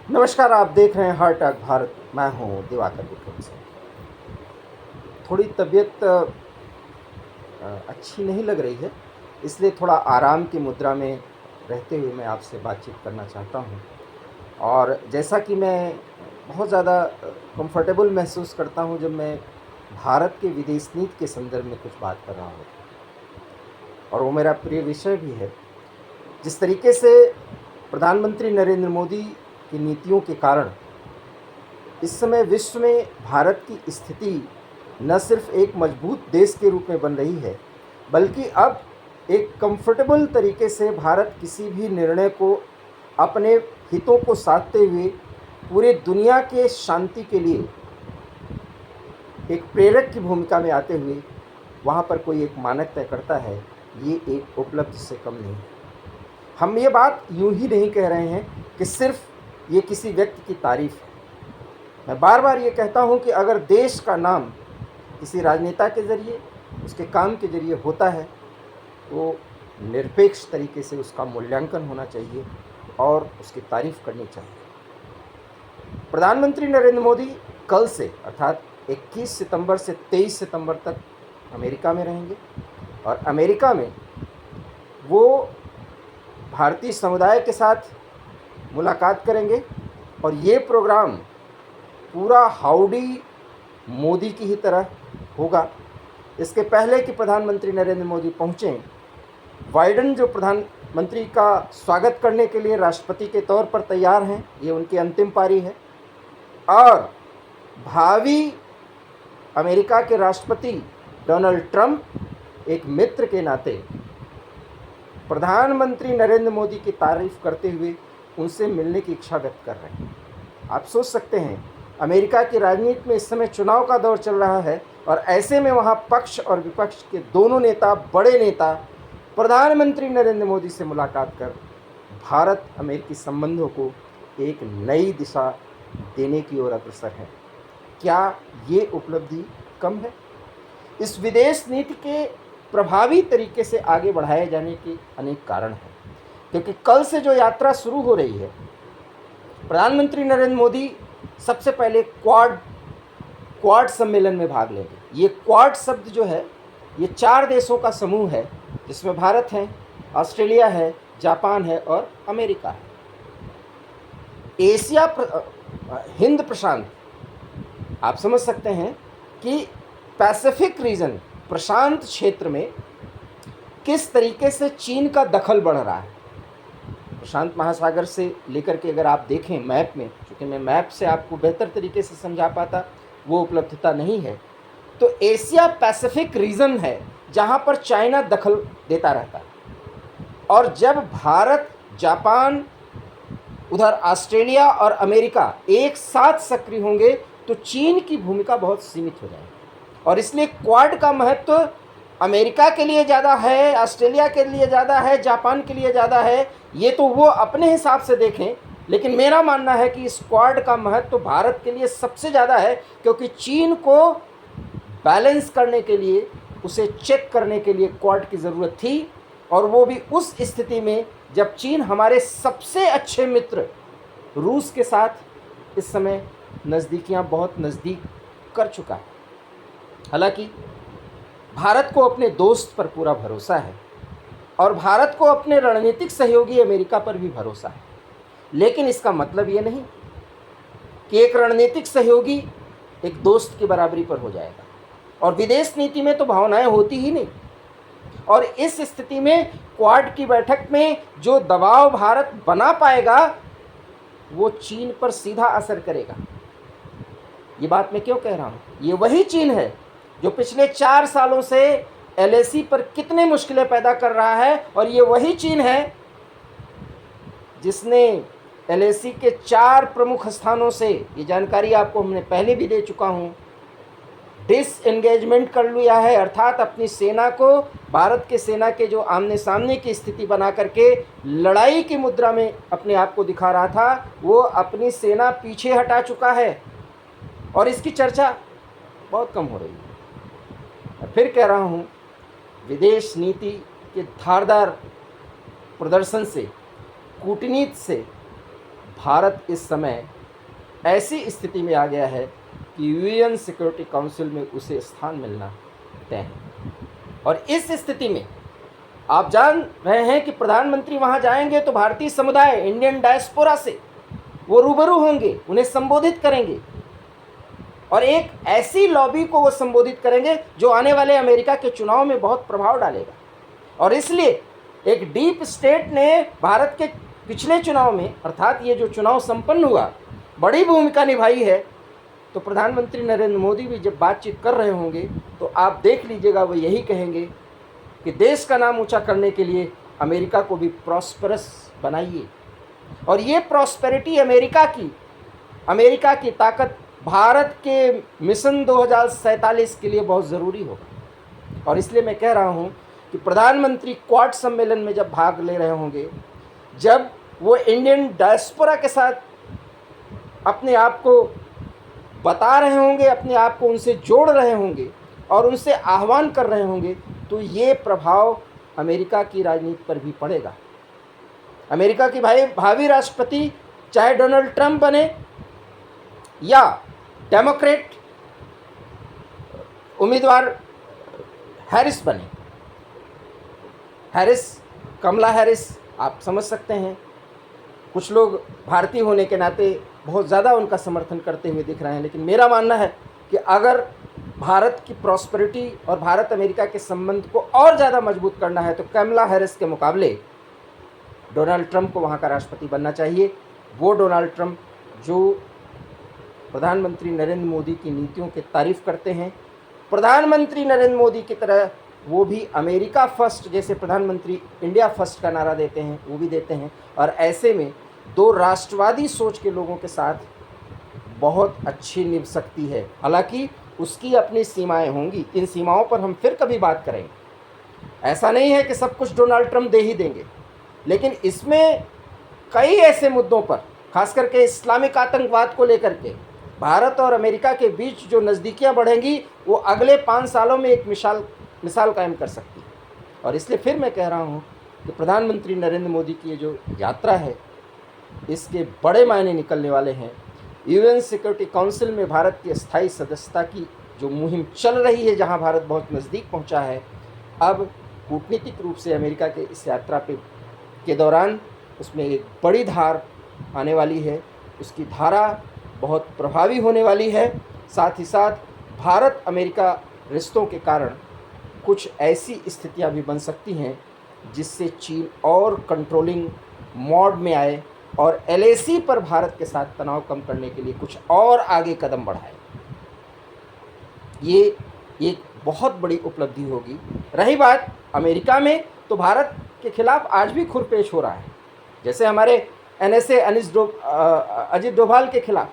नमस्कार, आप देख रहे हैं हार्ट अटैक भारत। मैं हूं दिवाकर विक्रम सिंह। थोड़ी तबीयत अच्छी नहीं लग रही है, इसलिए थोड़ा आराम की मुद्रा में रहते हुए मैं आपसे बातचीत करना चाहता हूं। और जैसा कि मैं बहुत ज़्यादा कंफर्टेबल महसूस करता हूं जब मैं भारत के विदेश नीति के संदर्भ में कुछ बात कर रहा हूं, और वो मेरा प्रिय विषय भी है। जिस तरीके से प्रधानमंत्री नरेंद्र मोदी की नीतियों के कारण इस समय विश्व में भारत की स्थिति न सिर्फ एक मजबूत देश के रूप में बन रही है, बल्कि अब एक कंफर्टेबल तरीके से भारत किसी भी निर्णय को अपने हितों को साधते हुए पूरे दुनिया के शांति के लिए एक प्रेरक की भूमिका में आते हुए वहाँ पर कोई एक मानक तय करता है। ये एक उपलब्धि से कम नहीं है। हम ये बात यूं ही नहीं कह रहे हैं कि सिर्फ ये किसी व्यक्ति की तारीफ है। मैं बार बार ये कहता हूँ कि अगर देश का नाम किसी राजनेता के ज़रिए, उसके काम के ज़रिए होता है, तो निरपेक्ष तरीके से उसका मूल्यांकन होना चाहिए और उसकी तारीफ करनी चाहिए। प्रधानमंत्री नरेंद्र मोदी कल से अर्थात 21 सितंबर से 23 सितंबर तक अमेरिका में रहेंगे, और अमेरिका में वो भारतीय समुदाय के साथ मुलाकात करेंगे। और ये प्रोग्राम पूरा हाउडी मोदी की ही तरह होगा। इसके पहले कि प्रधानमंत्री नरेंद्र मोदी पहुँचें, बाइडेन जो प्रधानमंत्री का स्वागत करने के लिए राष्ट्रपति के तौर पर तैयार हैं, ये उनकी अंतिम पारी है। और भावी अमेरिका के राष्ट्रपति डोनाल्ड ट्रंप एक मित्र के नाते प्रधानमंत्री नरेंद्र मोदी की तारीफ करते हुए उनसे मिलने की इच्छा व्यक्त कर रहे हैं। आप सोच सकते हैं, अमेरिका की राजनीति में इस समय चुनाव का दौर चल रहा है, और ऐसे में वहाँ पक्ष और विपक्ष के दोनों नेता, बड़े नेता, प्रधानमंत्री नरेंद्र मोदी से मुलाकात कर भारत अमेरिकी संबंधों को एक नई दिशा देने की ओर अग्रसर है। क्या ये उपलब्धि कम है? इस विदेश नीति के प्रभावी तरीके से आगे बढ़ाए जाने के अनेक कारण हैं, क्योंकि कल से जो यात्रा शुरू हो रही है, प्रधानमंत्री नरेंद्र मोदी सबसे पहले क्वाड सम्मेलन में भाग लेंगे। ये क्वाड शब्द जो है, ये 4 देशों का समूह है, जिसमें भारत है, ऑस्ट्रेलिया है, जापान है और अमेरिका है। एशिया हिंद प्रशांत, आप समझ सकते हैं कि पैसिफिक रीजन, प्रशांत क्षेत्र में किस तरीके से चीन का दखल बढ़ रहा है। प्रशांत महासागर से लेकर के अगर आप देखें मैप में, क्योंकि मैं मैप से आपको बेहतर तरीके से समझा पाता, वो उपलब्धता नहीं है, तो एशिया पैसिफिक रीजन है जहाँ पर चाइना दखल देता रहता है। और जब भारत, जापान, उधर ऑस्ट्रेलिया और अमेरिका एक साथ सक्रिय होंगे तो चीन की भूमिका बहुत सीमित हो जाएगी। और इसलिए क्वाड का महत्व अमेरिका के लिए ज़्यादा है, ऑस्ट्रेलिया के लिए ज़्यादा है, जापान के लिए ज़्यादा है। ये तो वो अपने हिसाब से देखें, लेकिन मेरा मानना है कि इस क्वाड का महत्व भारत के लिए सबसे ज़्यादा है, क्योंकि चीन को बैलेंस करने के लिए, उसे चेक करने के लिए क्वाड की ज़रूरत थी। और वो भी उस स्थिति में जब चीन हमारे सबसे अच्छे मित्र रूस के साथ इस समय नज़दीकियां बहुत नज़दीक कर चुका है। हालांकि भारत को अपने दोस्त पर पूरा भरोसा है, और भारत को अपने रणनीतिक सहयोगी अमेरिका पर भी भरोसा है। लेकिन इसका मतलब ये नहीं कि एक रणनीतिक सहयोगी एक दोस्त की बराबरी पर हो जाएगा, और विदेश नीति में तो भावनाएं होती ही नहीं। और इस स्थिति में क्वाड की बैठक में जो दबाव भारत बना पाएगा, वो चीन पर सीधा असर करेगा। ये बात मैं क्यों कह रहा हूँ? ये वही चीन है जो पिछले 4 सालों से एलएसी पर कितने मुश्किलें पैदा कर रहा है, और ये वही चीन है जिसने एलएसी के 4 प्रमुख स्थानों से, ये जानकारी आपको हमने पहले भी दे चुका हूँ, डिसएंगेजमेंट कर लिया है। अर्थात अपनी सेना को, भारत के सेना के जो आमने सामने की स्थिति बना करके लड़ाई की मुद्रा में अपने आप को दिखा रहा था, वो अपनी सेना पीछे हटा चुका है, और इसकी चर्चा बहुत कम हो रही है। मैं फिर कह रहा हूँ, विदेश नीति के धारदार प्रदर्शन से, कूटनीति से भारत इस समय ऐसी स्थिति में आ गया है कि यूएन सिक्योरिटी काउंसिल में उसे स्थान मिलना तय है। और इस स्थिति में आप जान रहे हैं कि प्रधानमंत्री वहाँ जाएंगे तो भारतीय समुदाय, इंडियन डायस्पोरा से वो रूबरू होंगे, उन्हें संबोधित करेंगे और एक ऐसी लॉबी को वो संबोधित करेंगे जो आने वाले अमेरिका के चुनाव में बहुत प्रभाव डालेगा। और इसलिए एक डीप स्टेट ने भारत के पिछले चुनाव में, अर्थात ये जो चुनाव संपन्न हुआ, बड़ी भूमिका निभाई है। तो प्रधानमंत्री नरेंद्र मोदी भी जब बातचीत कर रहे होंगे तो आप देख लीजिएगा, वो यही कहेंगे कि देश का नाम ऊंचा करने के लिए अमेरिका को भी प्रॉस्परस बनाइए। और ये प्रॉस्पेरिटी अमेरिका की ताकत भारत के मिशन 2047 के लिए बहुत ज़रूरी होगा। और इसलिए मैं कह रहा हूँ कि प्रधानमंत्री क्वाड सम्मेलन में जब भाग ले रहे होंगे, जब वो इंडियन डायस्पोरा के साथ अपने आप को बता रहे होंगे, अपने आप को उनसे जोड़ रहे होंगे और उनसे आह्वान कर रहे होंगे, तो ये प्रभाव अमेरिका की राजनीति पर भी पड़ेगा। अमेरिका की भावी राष्ट्रपति चाहे डोनाल्ड ट्रंप बने या डेमोक्रेट उम्मीदवार हैरिस बने, कमला हैरिस, आप समझ सकते हैं, कुछ लोग भारतीय होने के नाते बहुत ज़्यादा उनका समर्थन करते हुए दिख रहे हैं। लेकिन मेरा मानना है कि अगर भारत की प्रॉस्पेरिटी और भारत अमेरिका के संबंध को और ज़्यादा मजबूत करना है तो कमला हैरिस के मुकाबले डोनाल्ड ट्रंप को वहाँ का राष्ट्रपति बनना चाहिए। वो डोनाल्ड ट्रंप जो प्रधानमंत्री नरेंद्र मोदी की नीतियों की तारीफ़ करते हैं, प्रधानमंत्री नरेंद्र मोदी की तरह वो भी अमेरिका फर्स्ट, जैसे प्रधानमंत्री इंडिया फर्स्ट का नारा देते हैं, वो भी देते हैं। और ऐसे में दो राष्ट्रवादी सोच के लोगों के साथ बहुत अच्छी निभ सकती है। हालांकि उसकी अपनी सीमाएं होंगी, इन सीमाओं पर हम फिर कभी बात करेंगे। ऐसा नहीं है कि सब कुछ डोनाल्ड ट्रंप दे ही देंगे, लेकिन इसमें कई ऐसे मुद्दों पर, खास करके इस्लामिक आतंकवाद को लेकर के भारत और अमेरिका के बीच जो नज़दीकियाँ बढ़ेंगी, वो अगले 5 सालों में एक मिसाल कायम कर सकती है। और इसलिए फिर मैं कह रहा हूँ कि प्रधानमंत्री नरेंद्र मोदी की ये जो यात्रा है, इसके बड़े मायने निकलने वाले हैं। यूएन सिक्योरिटी काउंसिल में भारत की स्थायी सदस्यता की जो मुहिम चल रही है, जहां भारत बहुत नज़दीक पहुंचा है, अब कूटनीतिक रूप से अमेरिका के इस यात्रा के दौरान उसमें एक बड़ी धार आने वाली है। उसकी धारा बहुत प्रभावी होने वाली है। साथ ही साथ भारत अमेरिका रिश्तों के कारण कुछ ऐसी स्थितियां भी बन सकती हैं जिससे चीन और कंट्रोलिंग मोड में आए और एलएसी पर भारत के साथ तनाव कम करने के लिए कुछ और आगे कदम बढ़ाए। ये एक बहुत बड़ी उपलब्धि होगी। रही बात अमेरिका में, तो भारत के खिलाफ आज भी खुरपेश हो रहा है। जैसे हमारे एनएसए अजित डोभाल के खिलाफ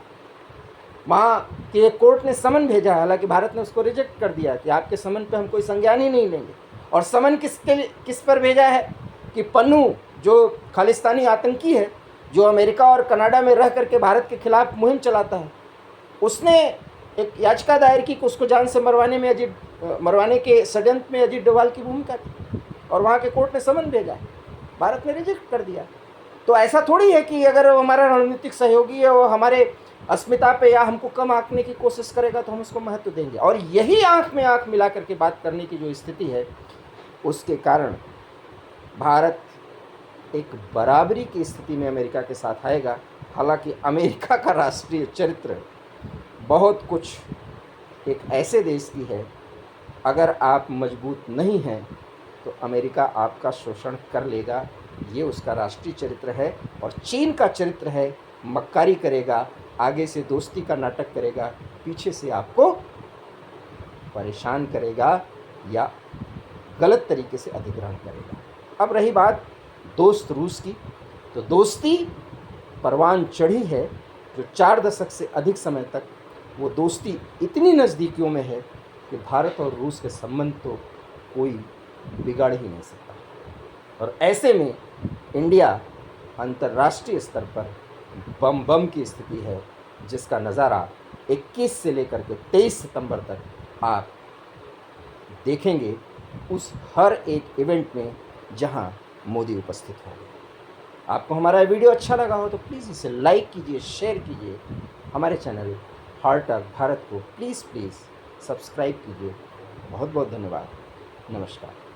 वहाँ के कोर्ट ने समन भेजा है, हालांकि भारत ने उसको रिजेक्ट कर दिया कि आपके समन पे हम कोई संज्ञान ही नहीं लेंगे। और समन किस पर भेजा है कि पन्नू जो खालिस्तानी आतंकी है, जो अमेरिका और कनाडा में रह करके भारत के खिलाफ मुहिम चलाता है, उसने एक याचिका दायर की कि उसको जान से मरवाने के षड्यंत्र में अजित डोभाल की भूमिका थी, और वहाँ के कोर्ट ने समन भेजा है, भारत ने रिजेक्ट कर दिया। तो ऐसा थोड़ी है कि अगर हमारा रणनीतिक सहयोगी है वो हमारे अस्मिता पे या हमको कम आंकने की कोशिश करेगा तो हम उसको महत्व देंगे। और यही आंख में आंख मिला करके बात करने की जो स्थिति है, उसके कारण भारत एक बराबरी की स्थिति में अमेरिका के साथ आएगा। हालांकि अमेरिका का राष्ट्रीय चरित्र बहुत कुछ एक ऐसे देश की है, अगर आप मजबूत नहीं हैं तो अमेरिका आपका शोषण कर लेगा। ये उसका राष्ट्रीय चरित्र है। और चीन का चरित्र है, मक्कारी करेगा, आगे से दोस्ती का नाटक करेगा, पीछे से आपको परेशान करेगा या गलत तरीके से अधिग्रहण करेगा। अब रही बात दोस्त रूस की, तो दोस्ती परवान चढ़ी है, जो 4 दशक से अधिक समय तक वो दोस्ती इतनी नज़दीकियों में है कि भारत और रूस के संबंध तो कोई बिगाड़ ही नहीं सकता। और ऐसे में इंडिया अंतर्राष्ट्रीय स्तर पर बम की स्थिति है, जिसका नज़ारा 21 से लेकर के 23 सितंबर तक आप देखेंगे उस हर एक इवेंट में जहां मोदी उपस्थित होंगे। आपको हमारा वीडियो अच्छा लगा हो तो प्लीज़ इसे लाइक कीजिए, शेयर कीजिए। हमारे चैनल हार्ट ऑफ भारत को प्लीज़ सब्सक्राइब कीजिए। बहुत बहुत धन्यवाद। नमस्कार।